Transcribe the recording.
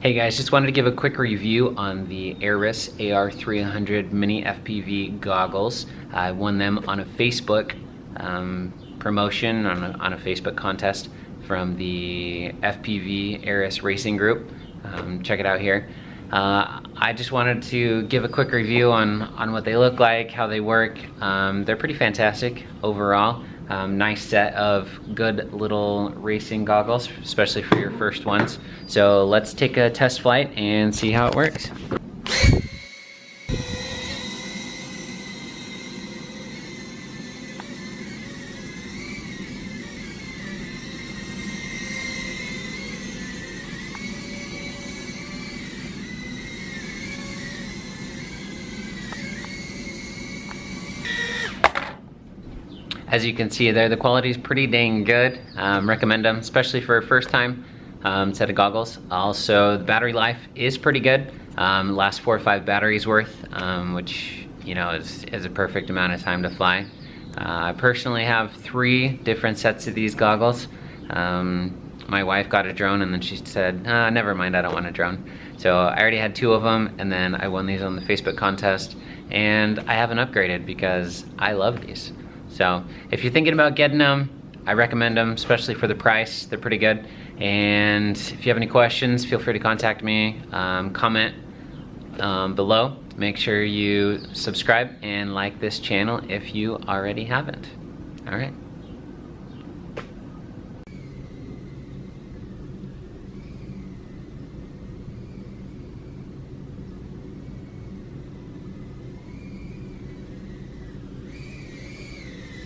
Hey guys, just wanted to give a quick review on the Arris AR300 mini FPV goggles. I won them on a Facebook promotion, on a Facebook contest from the FPV Arris racing group. Check it out here. I just wanted to give a quick review on what they look like, how they work. They're pretty fantastic overall. Nice set of good little racing goggles, especially for your first ones. So let's take a test flight and see how it works. As you can see there, the quality is pretty dang good. Recommend them, especially for a first time set of goggles. Also, the battery life is pretty good. Lasts 4 or 5 batteries worth, which is a perfect amount of time to fly. I personally have 3 different sets of these goggles. My wife got a drone and then she said, never mind, I don't want a drone. So I already had 2 of them, and then I won these on the Facebook contest, and I haven't upgraded because I love these. So if you're thinking about getting them, I recommend them, especially for the price. They're pretty good. And if you have any questions, feel free to contact me. Comment below. Make sure you subscribe and like this channel if you already haven't. All right.